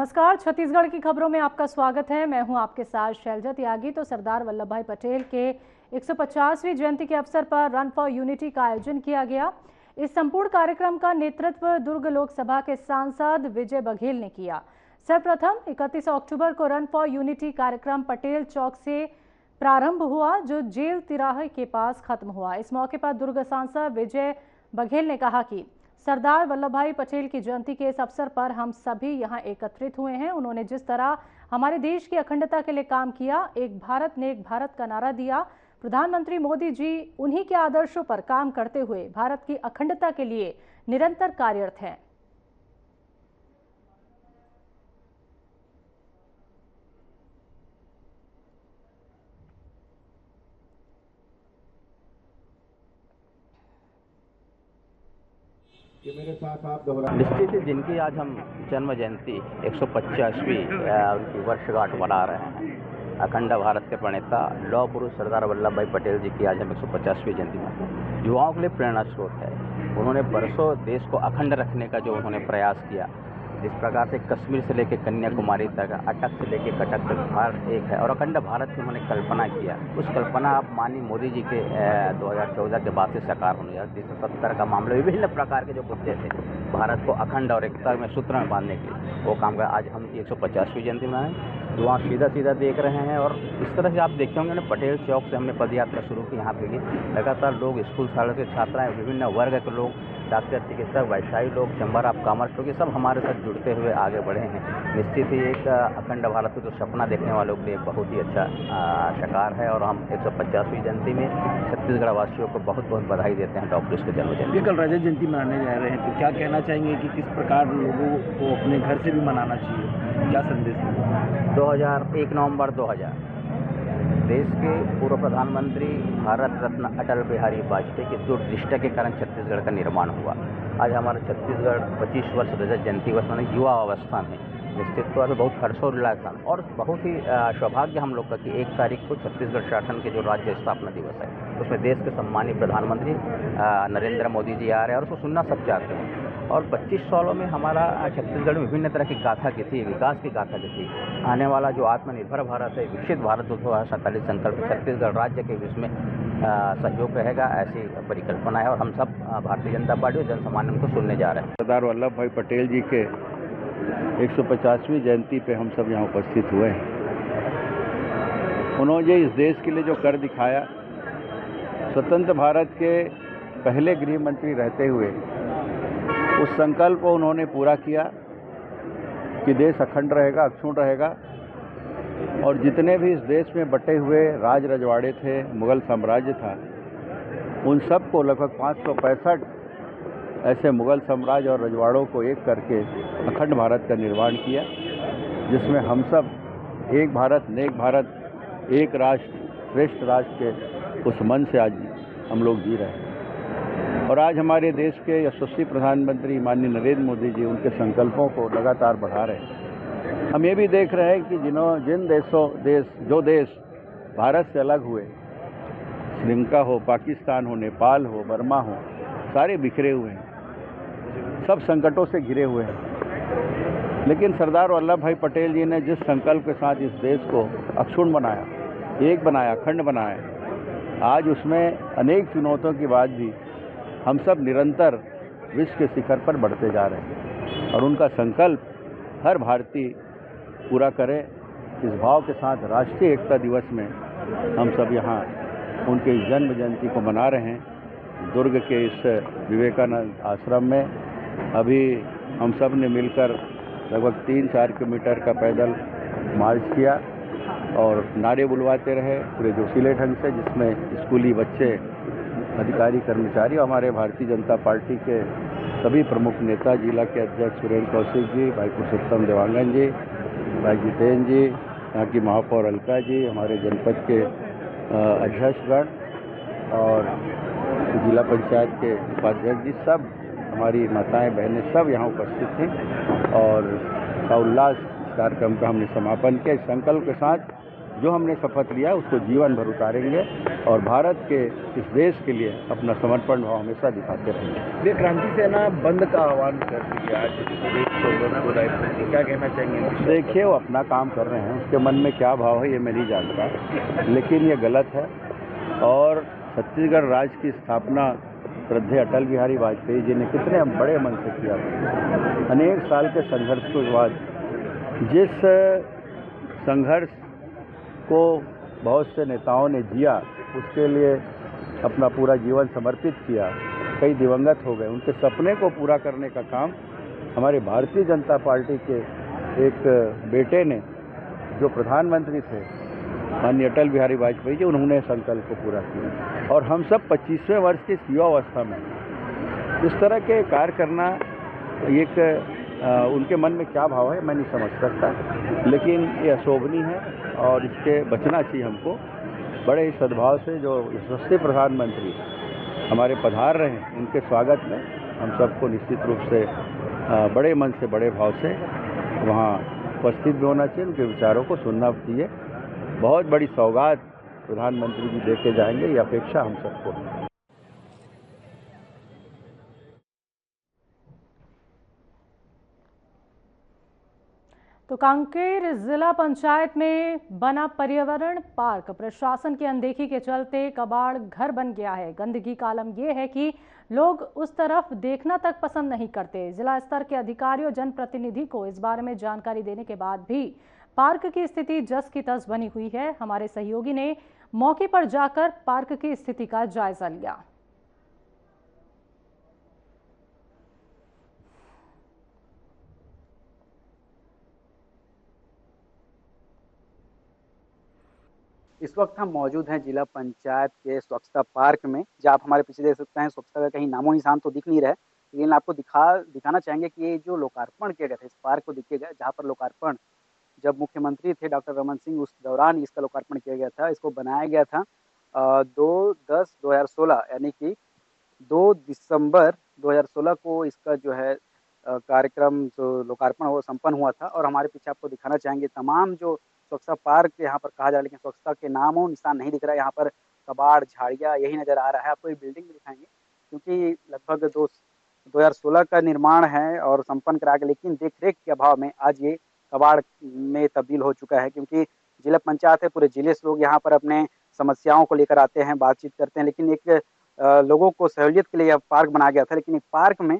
नमस्कार, छत्तीसगढ़ की खबरों में आपका स्वागत है। मैं हूं आपके साथ शैलजा त्यागी। तो सरदार वल्लभ भाई पटेल के 150वीं जयंती के अवसर पर रन फॉर यूनिटी का आयोजन किया गया। इस संपूर्ण कार्यक्रम का नेतृत्व दुर्ग लोकसभा के सांसद विजय बघेल ने किया। सर्वप्रथम 31 अक्टूबर को रन फॉर यूनिटी कार्यक्रम पटेल चौक से प्रारंभ हुआ, जो जेल तिराहे के पास खत्म हुआ। इस मौके पर दुर्ग सांसद विजय बघेल ने कहा कि सरदार वल्लभ भाई पटेल की जयंती के इस अवसर पर हम सभी यहां एकत्रित हुए हैं। उन्होंने जिस तरह हमारे देश की अखंडता के लिए काम किया, एक भारत नेक भारत का नारा दिया, प्रधानमंत्री मोदी जी उन्हीं के आदर्शों पर काम करते हुए भारत की अखंडता के लिए निरंतर कार्यरत हैं। कि मेरे साथ आप निश्चित ही जिनकी आज हम जन्म जयंती 150वीं उनकी वर्षगांठ मना रहे हैं, अखंड भारत के प्रणेता लौह पुरुष सरदार वल्लभ भाई पटेल जी की आज हम 150वीं जयंती मनाते हैं। युवाओं के लिए प्रेरणा स्रोत है। उन्होंने बरसों देश को अखंड रखने का जो उन्होंने प्रयास किया, जिस प्रकार से कश्मीर से लेकर कन्याकुमारी तक, अटक से लेकर कटक तक भारत एक है और अखंड भारत की उन्होंने कल्पना किया। उस कल्पना अब माननीय मोदी जी के 2014 के बाद से साकार होने जा रही है। 370 का मामला, विभिन्न प्रकार के जो मुद्दे थे भारत को अखंड और एकता में सूत्र में बांधने के लिए, वो काम का आज हम 150वीं जयंती मनाएं। जो वहाँ सीधा सीधा देख रहे हैं और इस तरह से आप देखे होंगे ना, पटेल चौक से हमने पद यात्रा शुरू की। यहाँ पे भी लगातार लोग, स्कूल सालों के छात्राएं, विभिन्न वर्ग के लोग, डॉक्टर, चिकित्सक, व्यवसायी लोग, चैम्बर ऑफ कॉमर्स लोग, ये सब हमारे साथ जुड़ते हुए आगे बढ़े हैं। निश्चित ही एक अखंड भारत का जो सपना देखने वालों के लिए बहुत ही अच्छा शिकार है और हम 150वीं जयंती में छत्तीसगढ़ वासियों को बहुत बहुत बधाई देते हैं डॉक्टर के जन्म जयंती। कल रजत जयंती मनाने जा रहे हैं, तो क्या कहना चाहेंगे कि किस प्रकार लोगों को अपने घर से भी मनाना चाहिए, क्या संदेश है? 1 नवंबर 2000 देश के पूर्व प्रधानमंत्री भारत रत्न अटल बिहारी वाजपेयी की दूरदृष्टि के कारण छत्तीसगढ़ का निर्माण हुआ। आज हमारा छत्तीसगढ़ 25 वर्ष रजत जयंती वर्ष में युवा अवस्था में निश्चित तौर पर बहुत हर्षोल्लास था और बहुत ही सौभाग्य हम लोग का कि 1 तारीख को छत्तीसगढ़ शासन के जो राज्य स्थापना दिवस है, उसमें देश के सम्मानित प्रधानमंत्री नरेंद्र मोदी जी आ रहे हैं और उसको सुनना सब चाहते हैं। और 25 सालों में हमारा छत्तीसगढ़ में विभिन्न तरह की गाथा की थी, विकास की गाथा की थी। आने वाला जो आत्मनिर्भर भारत है, विकसित भारत 2047 संकल्प छत्तीसगढ़ राज्य के इसमें सहयोग रहेगा, ऐसी परिकल्पना है और हम सब भारतीय जनता पार्टी और जन सामान्य को सुनने जा रहे हैं। सरदार वल्लभ भाई पटेल जी के 150वीं जयंती पे हम सब यहाँ उपस्थित हुए हैं। उन्होंने इस देश के लिए जो कर दिखाया, स्वतंत्र भारत के पहले गृह मंत्री रहते हुए उस संकल्प को उन्होंने पूरा किया कि देश अखंड रहेगा, अक्षुण्ण रहेगा। और जितने भी इस देश में बटे हुए राज रजवाड़े थे, मुगल साम्राज्य था, उन सब को लगभग 565 ऐसे मुगल साम्राज्य और रजवाड़ों को एक करके अखंड भारत का निर्माण किया, जिसमें हम सब एक भारत नेक भारत, एक राष्ट्र श्रेष्ठ राष्ट्र के उस मन से आज हम लोग जी रहे हैं। और आज हमारे देश के यशस्वी प्रधानमंत्री माननीय नरेंद्र मोदी जी उनके संकल्पों को लगातार बढ़ा रहे हैं। हम ये भी देख रहे हैं कि जो देश भारत से अलग हुए, श्रीलंका हो, पाकिस्तान हो, नेपाल हो, बर्मा हो, सारे बिखरे हुए हैं, सब संकटों से घिरे हुए हैं। लेकिन सरदार वल्लभ भाई पटेल जी ने जिस संकल्प के साथ इस देश को अक्षुण्ण बनाया, एक बनाया, अखंड बनाया, आज उसमें अनेक चुनौतियों के बाद भी हम सब निरंतर विश्व के शिखर पर बढ़ते जा रहे हैं और उनका संकल्प हर भारतीय पूरा करे। इस भाव के साथ राष्ट्रीय एकता दिवस में हम सब यहाँ उनके जन्म जयंती को मना रहे हैं। दुर्ग के इस विवेकानंद आश्रम में अभी हम सब ने मिलकर लगभग 3-4 किलोमीटर का पैदल मार्च किया और नारे बुलवाते रहे पूरे जोशीले ढंग से, जिसमें स्कूली बच्चे, अधिकारी, कर्मचारी, हमारे भारतीय जनता पार्टी के सभी प्रमुख नेता, जिला के अध्यक्ष सुरेंद्र कौशिक जी, भाई पुरुषोत्तम देवांगन जी, भाई जितेंद्र जी, यहाँ की महापौर अलका जी, हमारे जनपद के अध्यक्षगण और जिला पंचायत के उपाध्यक्ष जी, सब हमारी माताएं बहनें सब यहाँ उपस्थित थीं और उल्लास इस कार्यक्रम का हमने समापन किया। इस संकल्प के साथ जो हमने शपथ लिया उसको जीवन भर उतारेंगे और भारत के इस देश के लिए अपना समर्पण भाव हमेशा दिखाते रहेंगे। क्रांति सेना बंद का आह्वान कर दिया आज लोगों ने बुराई की, क्या कहना चाहेंगे? देखिए, वो अपना काम कर रहे हैं, उसके मन में क्या भाव है ये मैं नहीं जानता, लेकिन ये गलत है। और छत्तीसगढ़ राज्य की स्थापना श्रद्धेय अटल बिहारी वाजपेयी जी ने कितने बड़े मन से किया था। अनेक साल के संघर्ष के बाद जिस संघर्ष को बहुत से नेताओं ने जिया, उसके लिए अपना पूरा जीवन समर्पित किया, कई दिवंगत हो गए, उनके सपने को पूरा करने का काम हमारे भारतीय जनता पार्टी के एक बेटे ने, जो प्रधानमंत्री थे माननीय अटल बिहारी वाजपेयी जी, उन्होंने संकल्प को पूरा किया। और हम सब 25वें वर्ष की युवावस्था में इस तरह के कार्य करना, एक उनके मन में क्या भाव है मैं नहीं समझ सकता, लेकिन ये अशोभनीय है और इसके बचना चाहिए हमको। बड़े ही सद्भाव से जो यशस्वी प्रधानमंत्री हमारे पधार रहे हैं, उनके स्वागत में हम सबको निश्चित रूप से बड़े मन से, बड़े भाव से वहाँ उपस्थित भी होना चाहिए, उनके विचारों को सुनना चाहिए। बहुत बड़ी सौगात प्रधानमंत्री जी दे के जाएंगे, ये अपेक्षा हम सबको है। तो कांकेर जिला पंचायत में बना पर्यावरण पार्क प्रशासन की अनदेखी के चलते कबाड़ घर बन गया है। गंदगी का आलम यह है कि लोग उस तरफ देखना तक पसंद नहीं करते। जिला स्तर के अधिकारियों जनप्रतिनिधि को इस बारे में जानकारी देने के बाद भी पार्क की स्थिति जस की तस बनी हुई है। हमारे सहयोगी ने मौके पर जाकर पार्क की स्थिति का जायजा लिया। इस वक्त हम मौजूद हैं जिला पंचायत के स्वच्छता पार्क में, जहाँ आप हमारे पीछे देख सकते हैं स्वच्छता का कहीं नामो निशान तो दिख नहीं रहा है, लेकिन आपको दिखाना चाहेंगे कि ये जो लोकार्पण किया गया था इस पार्क को दिखेगा, जहाँ पर लोकार्पण जब मुख्यमंत्री थे डॉक्टर रमन सिंह, उस दौरान इसका लोकार्पण किया गया था। इसको बनाया गया था 2/10/2016 यानी कि 2 दिसंबर 2016 को इसका जो है कार्यक्रम जो लोकार्पण वो संपन्न हुआ था। और हमारे पीछे आपको दिखाना चाहेंगे तमाम जो स्वच्छता पार्क यहाँ पर कहा जाए, लेकिन स्वच्छता के नामों निशान नहीं दिख रहा है। यहाँ पर कबाड़, झाड़ियाँ यही नज़र आ रहा है। आपको ये बिल्डिंग भी दिखाएंगे, क्योंकि लगभग 2016 का निर्माण है और संपन्न करा गया, लेकिन देख रेख के अभाव में आज ये कबाड़ में तब्दील हो चुका है। क्योंकि जिला पंचायत है, पूरे जिले से लोग यहाँ पर अपने समस्याओं को लेकर आते हैं, बातचीत करते हैं, लेकिन एक लोगों को सहूलियत के लिए यह पार्क बनाया गया था। लेकिन एक पार्क में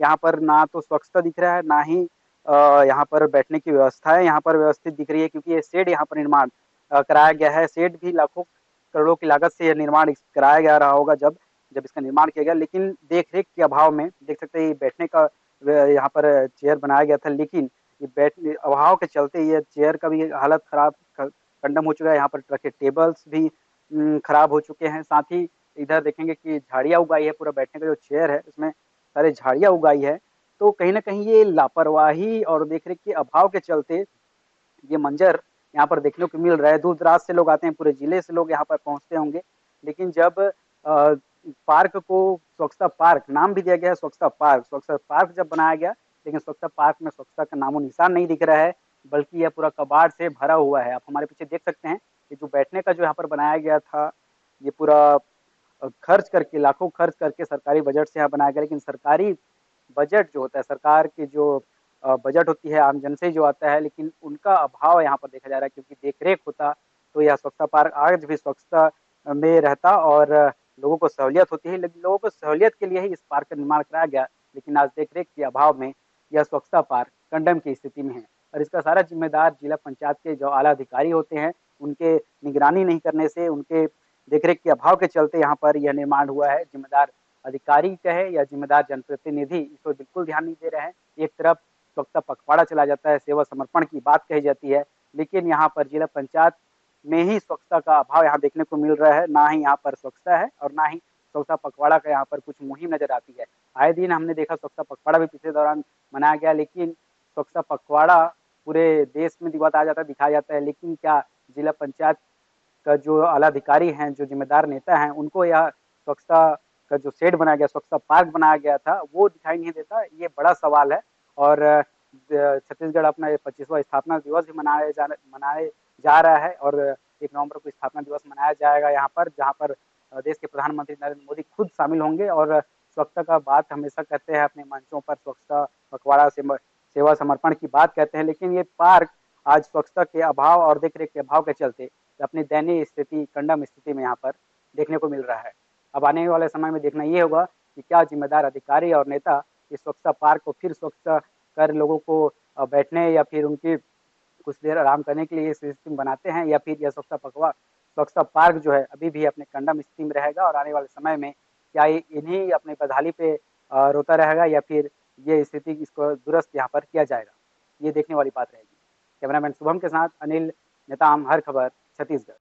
यहाँ पर ना तो स्वच्छता दिख रहा है, ना ही यहाँ पर बैठने की व्यवस्था है यहाँ पर व्यवस्थित दिख रही है, क्योंकि ये शेड यहाँ पर निर्माण कराया गया है। शेड भी लाखों करोड़ों की लागत से यह निर्माण कराया जा रहा होगा जब इसका निर्माण किया गया, लेकिन देख रेख के अभाव में देख सकते हैं बैठने का यहाँ पर चेयर बनाया गया था, लेकिन ये बैठने अभाव के चलते ये चेयर का भी हालत खराब, कंडम हो चुका है। यहाँ पर रखे टेबल्स भी खराब हो चुके हैं। साथ ही इधर देखेंगे कि झाड़ियाँ उगाई है, पूरा बैठने का जो चेयर है उसमें सारे झाड़ियाँ उगाई है। तो कहीं ना कहीं ये लापरवाही और देखरेख के अभाव के चलते ये मंजर यहाँ पर देखने को मिल रहा है। दूर दराज से लोग आते हैं, पूरे जिले से लोग यहाँ पर पहुँचते होंगे, लेकिन जब पार्क को स्वच्छता पार्क नाम भी दिया गया है, स्वच्छता पार्क जब बनाया गया, लेकिन स्वच्छता पार्क में स्वच्छता का नामो निशान नहीं दिख रहा है, बल्कि यह पूरा कबाड़ से भरा हुआ है। आप हमारे पीछे देख सकते हैं कि जो बैठने का जो यहाँ पर बनाया गया था, ये पूरा खर्च करके, लाखों खर्च करके सरकारी बजट से यहाँ बनाया गया, लेकिन सरकारी बजट जो होता है, सरकार की जो बजट होती है आम जन से जो आता है, लेकिन उनका अभाव यहाँ पर देखा जा रहा है। क्योंकि देखरेख होता तो यह स्वच्छता पार्क आज भी स्वच्छता में रहता और लोगों को सहूलियत होती है, लेकिन लोगों को सहूलियत के लिए ही इस पार्क का निर्माण कराया गया, लेकिन आज देखरेख के अभाव में यह स्वच्छता पार्क कंडम की स्थिति में है। और इसका सारा जिम्मेदार जिला पंचायत के जो आला अधिकारी होते हैं, उनके निगरानी नहीं करने से, उनके देखरेख के अभाव के चलते यहाँ पर यह निर्माण हुआ है। जिम्मेदार अधिकारी कहे या जिम्मेदार जनप्रतिनिधि इस पर बिल्कुल ध्यान नहीं दे रहे हैं। एक तरफ स्वच्छता पखवाड़ा चला जाता है, सेवा समर्पण की बात कही जाती है, लेकिन यहाँ पर जिला पंचायत में ही स्वच्छता का अभाव यहाँ देखने को मिल रहा है। ना ही यहाँ पर स्वच्छता है और ना ही स्वच्छता पखवाड़ा का यहाँ पर कुछ मुहिम नजर आती है। आए दिन हमने देखा स्वच्छता पखवाड़ा भी पिछले दौरान मनाया गया, लेकिन स्वच्छता पखवाड़ा पूरे देश में दिखाया जाता है, लेकिन क्या जिला पंचायत का जो आला अधिकारी हैं, जो जिम्मेदार नेता हैं, उनको यह स्वच्छता का जो शेड बनाया गया, स्वच्छता पार्क बनाया गया था, वो दिखाई नहीं देता। ये बड़ा सवाल है। और छत्तीसगढ़ अपना 25वां स्थापना दिवस भी मनाए जा रहा है और 1 नवंबर को स्थापना दिवस मनाया जाएगा यहाँ पर, जहाँ पर देश के प्रधानमंत्री नरेंद्र मोदी खुद शामिल होंगे और स्वच्छता का बात हमेशा करते हैं अपने मंचों पर, स्वच्छता पखवाड़ा से सेवा समर्पण की बात कहते हैं, लेकिन ये पार्क आज स्वच्छता के अभाव और देखरेख के अभाव के चलते अपनी दयनीय स्थिति, कंडम स्थिति में यहाँ पर देखने को मिल रहा है। अब आने वाले समय में देखना ये होगा कि क्या जिम्मेदार अधिकारी और नेता इस स्वच्छता पार्क को फिर स्वच्छ कर लोगों को बैठने या फिर उनकी कुछ देर आराम करने के लिए ये सिस्टम बनाते हैं, या फिर यह स्वच्छता पार्क जो है अभी भी अपने कंडम स्थिति में रहेगा और आने वाले समय में क्या ये इन्हीं अपनी बदहाली पे रोता रहेगा या फिर ये स्थिति इसको दुरुस्त यहाँ पर किया जाएगा, ये देखने वाली बात रहेगी। कैमरामैन शुभम के साथ अनिल नेताम, हर खबर, छत्तीसगढ़।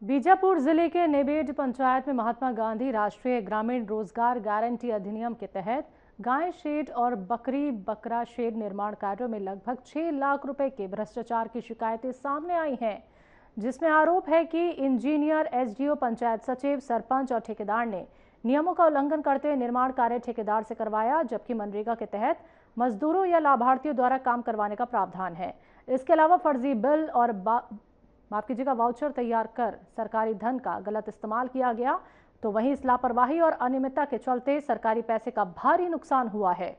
बीजापुर जिले के नेबेड पंचायत में महात्मा गांधी राष्ट्रीय ग्रामीण रोजगार गारंटी अधिनियम के तहत गाय शेड और बकरी बकरा शेड निर्माण कार्यों में लगभग 6 लाख रुपए के भ्रष्टाचार की शिकायतें सामने आई हैं, जिसमें आरोप है कि इंजीनियर, एसडीओ, पंचायत सचिव, सरपंच और ठेकेदार ने नियमों का उल्लंघन करते हुए निर्माण कार्य ठेकेदार से करवाया, जबकि मनरेगा के तहत मजदूरों या लाभार्थियों द्वारा काम करवाने का प्रावधान है। इसके अलावा फर्जी बिल और वाउचर तैयार कर सरकारी धन का गलत इस्तेमाल किया गया। तो वहीं इस लापरवाही और अनियमितता के चलते सरकारी पैसे का भारी नुकसान हुआ है।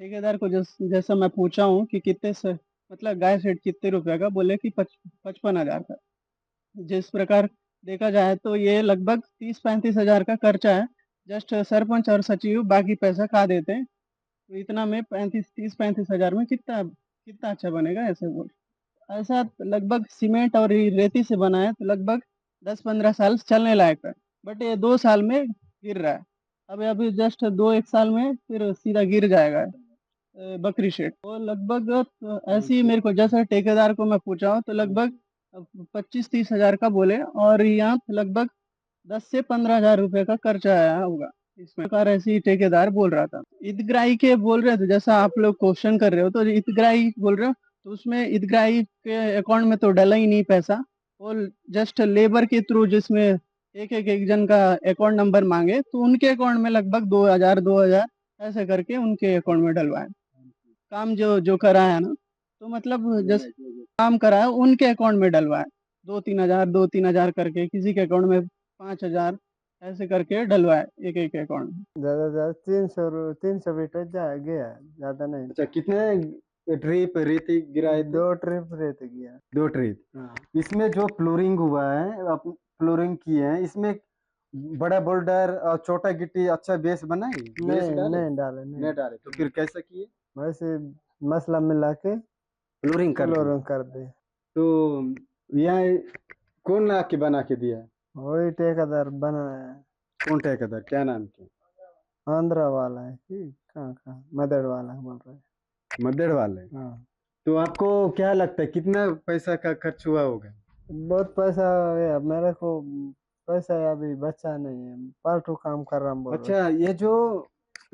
ठेकेदार को जैसा मैं पूछा हूँ कि कितने से मतलब गाय सेट कितने रुपए का, बोले कि 55,000 का। जिस प्रकार देखा जाए तो ये लगभग 30-35 हजार का खर्चा है। जस्ट सरपंच और सचिव बाकी पैसा खा देते हैं, तो इतना में 30-35 हजार में कितना कितना अच्छा बनेगा। ऐसा लगभग सीमेंट और रेती से बना है, तो लगभग 10-15 साल चलने लायक है, बट ये 2 साल में गिर रहा है। अभी जस्ट 2-1 साल में फिर सीधा गिर जाएगा बकरी शेड। वो लगभग ऐसी मेरे को जैसा ठेकेदार को मैं पूछा हूँ तो लगभग 25-30 हजार का बोले, और यहाँ लगभग 10 से 15 हजार रुपए का खर्चा आया होगा इसमें। ऐसी ठेकेदार बोल रहा था। हितग्राही के बोल रहे थे, जैसा आप लोग क्वेश्चन कर रहे हो, तो हितग्राही बोल रहे हो, तो उसमें हितग्राही के अकाउंट में तो डला ही नहीं पैसा। वो जस्ट लेबर के थ्रू जिसमें एक जन का अकाउंट नंबर मांगे, तो उनके अकाउंट में लगभग 2,000 ऐसे करके उनके अकाउंट में डलवाए। काम जो कराया ना, तो मतलब जैसे काम कराया उनके अकाउंट में डलवाए, 2-3 हजार करके, किसी के अकाउंट में 5,000 ऐसे करके डलवाए एक अकाउंट में। ज्यादा 300 मीटर गया, ज्यादा नहीं। अच्छा, कितने ट्रिप रेती गिराए? 2 ट्रिप रेती गया। 2 ट्रिप। इसमें जो फ्लोरिंग हुआ है, फ्लोरिंग की है, इसमें बड़ा बोल्डर और छोटा गिट्टी अच्छा बेस बनाए? नहीं डाले। तो फिर कैसा किए? वैसे मसला मिला के फ्लोरिंग कर दे। तो यहाँ कौन ला के बना के दिया? वही ठेकेदार बनाया। कौन ठेकेदार, क्या नाम के? आंध्रा वाला है कि कहाँ मदड़ वाला बोल रहे हैं। मदड़ वाले? हाँ। तो आपको क्या लगता है कितना पैसा का खर्च हुआ होगा? बहुत पैसा है, मेरे को पैसा अभी बचा नहीं है, पार्टू काम कर रहा हूँ। अच्छा, ये जो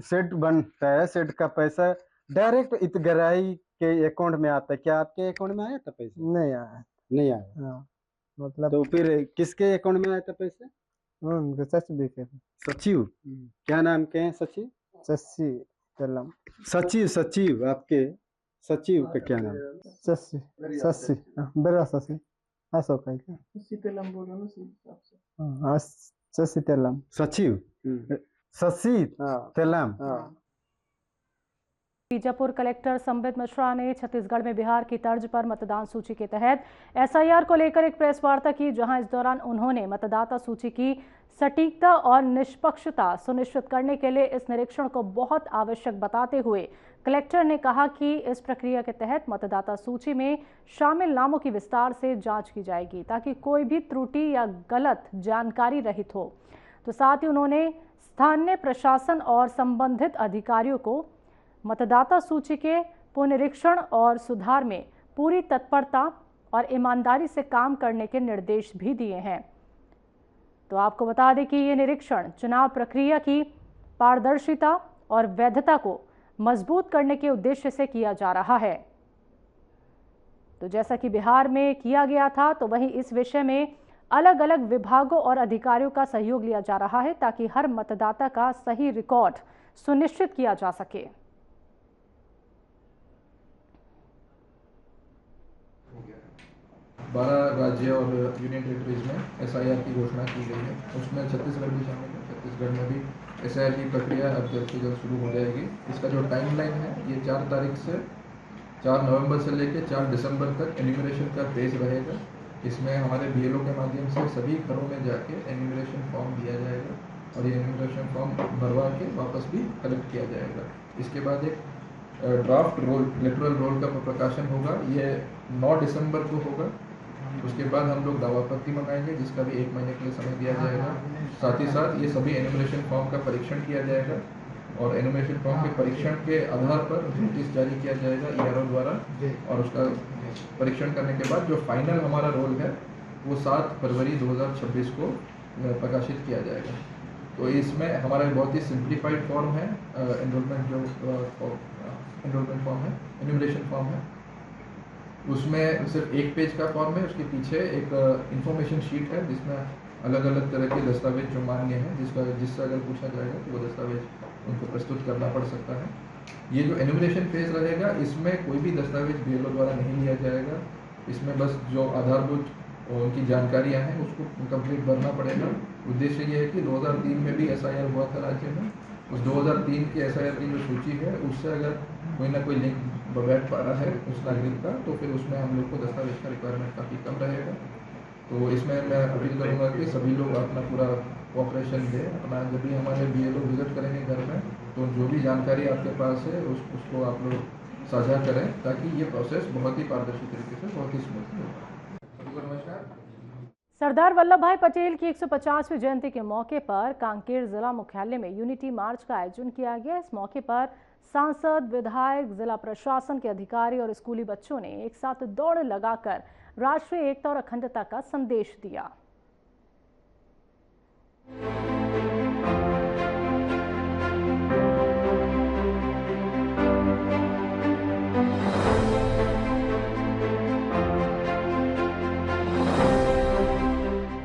सेट बनता है, सेट का पैसा डायरेक्ट हितग्राही के अकाउंट में आता है, क्या आपके अकाउंट में आया था पैसा? नहीं आया। नहीं आया। हाँ, मतलब तो फिर किसके अकाउंट में आया था पैसा? उनके सचिव के। सचिव? क्या नाम के हैं सचिव? शशि तेलम। सचिव आपके सचिव का क्या नाम? शशि बेरा शशि अशोक है क्या? शशि तेलम बोलो ना। हाँ, शशि तेलम। सचिव शशि तेलम। बीजापुर कलेक्टर संबित मिश्रा ने छत्तीसगढ़ में बिहार की तर्ज पर मतदान सूची के तहत एसआईआर को लेकर एक प्रेस वार्ता की, जहां इस दौरान उन्होंने मतदाता सूची की सटीकता और निष्पक्षता सुनिश्चित करने के लिए इस निरीक्षण को बहुत आवश्यक बताते हुए कलेक्टर ने कहा कि इस प्रक्रिया के तहत मतदाता सूची में शामिल नामों की विस्तार से जांच की जाएगी, ताकि कोई भी त्रुटि या गलत जानकारी रहित हो। तो साथ ही उन्होंने स्थानीय प्रशासन और संबंधित अधिकारियों को मतदाता सूची के पुनरीक्षण और सुधार में पूरी तत्परता और ईमानदारी से काम करने के निर्देश भी दिए हैं। तो आपको बता दें कि ये निरीक्षण चुनाव प्रक्रिया की पारदर्शिता और वैधता को मजबूत करने के उद्देश्य से किया जा रहा है। तो जैसा कि बिहार में किया गया था, तो वहीं इस विषय में अलग अलग विभागों और अधिकारियों का सहयोग लिया जा रहा है, ताकि हर मतदाता का सही रिकॉर्ड सुनिश्चित किया जा सके। 12 राज्य और यूनियन टेरिटरीज में SIR की घोषणा की गई है। उसमें छत्तीसगढ़ भी शामिल है। छत्तीसगढ़ में भी SIR की प्रक्रिया अब जल्द से जल्द शुरू हो जाएगी। इसका जो टाइमलाइन है ये 4 नवंबर से लेकर 4 दिसंबर तक एन्यूमरेशन का फेज रहेगा। इसमें हमारे BLO के माध्यम से सभी घरों में जाके एन्यूमरेशन फॉर्म दिया जाएगा और ये एन्यूमरेशन फॉर्म भरवा के वापस भी कलेक्ट किया जाएगा। इसके बाद एक ड्राफ्ट रोल इलेक्टोरल रोल का प्रकाशन होगा, ये 9 दिसंबर को होगा। उसके बाद हम लोग दावापत्ति मंगाएंगे जिसका भी 1 महीने के लिए समय दिया जाएगा। साथ ही साथ ये सभी एन्यूमरेशन फॉर्म का परीक्षण किया जाएगा और एन्यूमरेशन फॉर्म के परीक्षण के आधार पर नोटिस जारी किया जाएगा ERO द्वारा और उसका परीक्षण करने के बाद जो फाइनल हमारा रोल है वो 7 फरवरी 2026 को प्रकाशित किया जाएगा। तो इसमें हमारा बहुत ही सिंप्लीफाइड फॉर्म है एनरोलमेंट एनरोलमेंट फॉर्म है, एन्यूमरेशन फॉर्म है। उसमें सिर्फ 1 पेज का फॉर्म है, उसके पीछे एक इंफॉर्मेशन शीट है जिसमें अलग अलग तरह के दस्तावेज जो मान्य हैं जिससे अगर पूछा जाएगा तो वो दस्तावेज उनको प्रस्तुत करना पड़ सकता है। ये जो एन्यूमरेशन फेज रहेगा इसमें कोई भी दस्तावेज BLO द्वारा नहीं लिया जाएगा। इसमें बस जो आधारभूत उनकी जानकारियाँ हैं उसको कंप्लीट भरना पड़ेगा। उद्देश्य ये है कि 2003 में भी SIR हुआ था राज्य में, उस 2003 के SIR की जो सूची है उससे अगर कोई ना कोई लिंक बैठ पा रहा है उस नागरिक का तो फिर उसमें हम लोग को दस्तावेज का रिक्वायरमेंट काफ़ी कम रहेगा। तो इसमें मैं अपील करूँगा कि सभी लोग अपना पूरा कोऑपरेशन दें। अपना जब भी हमारे BLO विजिट करेंगे घर में तो जो भी जानकारी आपके पास है उसको आप लोग साझा करें ताकि ये प्रोसेस बहुत ही पारदर्शी तरीके से बहुत ही स्मूथ हो। नमस्कार। सरदार वल्लभ भाई पटेल की 150वीं जयंती के मौके पर कांकेर जिला मुख्यालय में यूनिटी मार्च का आयोजन किया गया। इस मौके पर सांसद, विधायक, जिला प्रशासन के अधिकारी और स्कूली बच्चों ने एक साथ दौड़ लगाकर राष्ट्रीय एकता और अखंडता का संदेश दिया।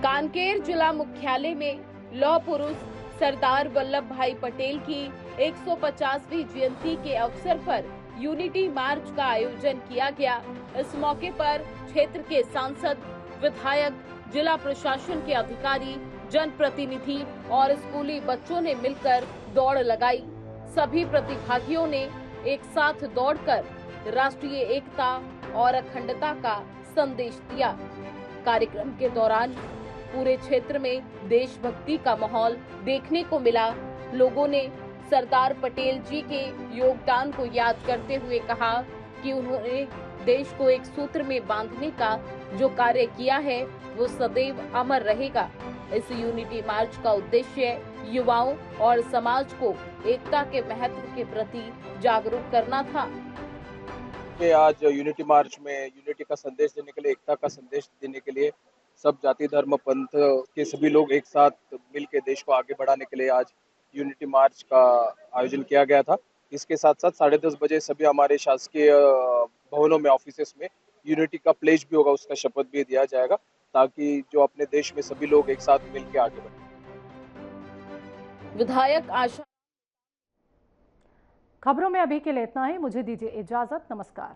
कांकेर जिला मुख्यालय में लौह पुरुष सरदार वल्लभ भाई पटेल की 150वीं जयंती के अवसर पर यूनिटी मार्च का आयोजन किया गया। इस मौके पर क्षेत्र के सांसद, विधायक, जिला प्रशासन के अधिकारी, जनप्रतिनिधि और स्कूली बच्चों ने मिलकर दौड़ लगाई। सभी प्रतिभागियों ने एक साथ दौड़कर राष्ट्रीय एकता और अखंडता का संदेश दिया। कार्यक्रम के दौरान पूरे क्षेत्र में देशभक्ति का माहौल देखने को मिला। लोगों ने सरदार पटेल जी के योगदान को याद करते हुए कहा कि उन्होंने देश को एक सूत्र में बांधने का जो कार्य किया है वो सदैव अमर रहेगा। इस यूनिटी मार्च का उद्देश्य युवाओं और समाज को एकता के महत्व के प्रति जागरूक करना था। आज यूनिटी मार्च में यूनिटी का संदेश देने के लिए, एकता का संदेश देने के लिए सब जाति धर्म पंथ के सभी लोग एक साथ मिल के देश को आगे बढ़ाने के लिए आज यूनिटी मार्च का आयोजन किया गया था। इसके साथ साथ 10:30 बजे सभी हमारे शासकीय भवनों में, ऑफिसेस में यूनिटी का प्लेज भी होगा, उसका शपथ भी दिया जाएगा ताकि जो अपने देश में सभी लोग एक साथ मिल के आगे बढ़े। विधायक आशा। खबरों में अभी के लिए इतना ही। मुझे दीजिए इजाजत। नमस्कार।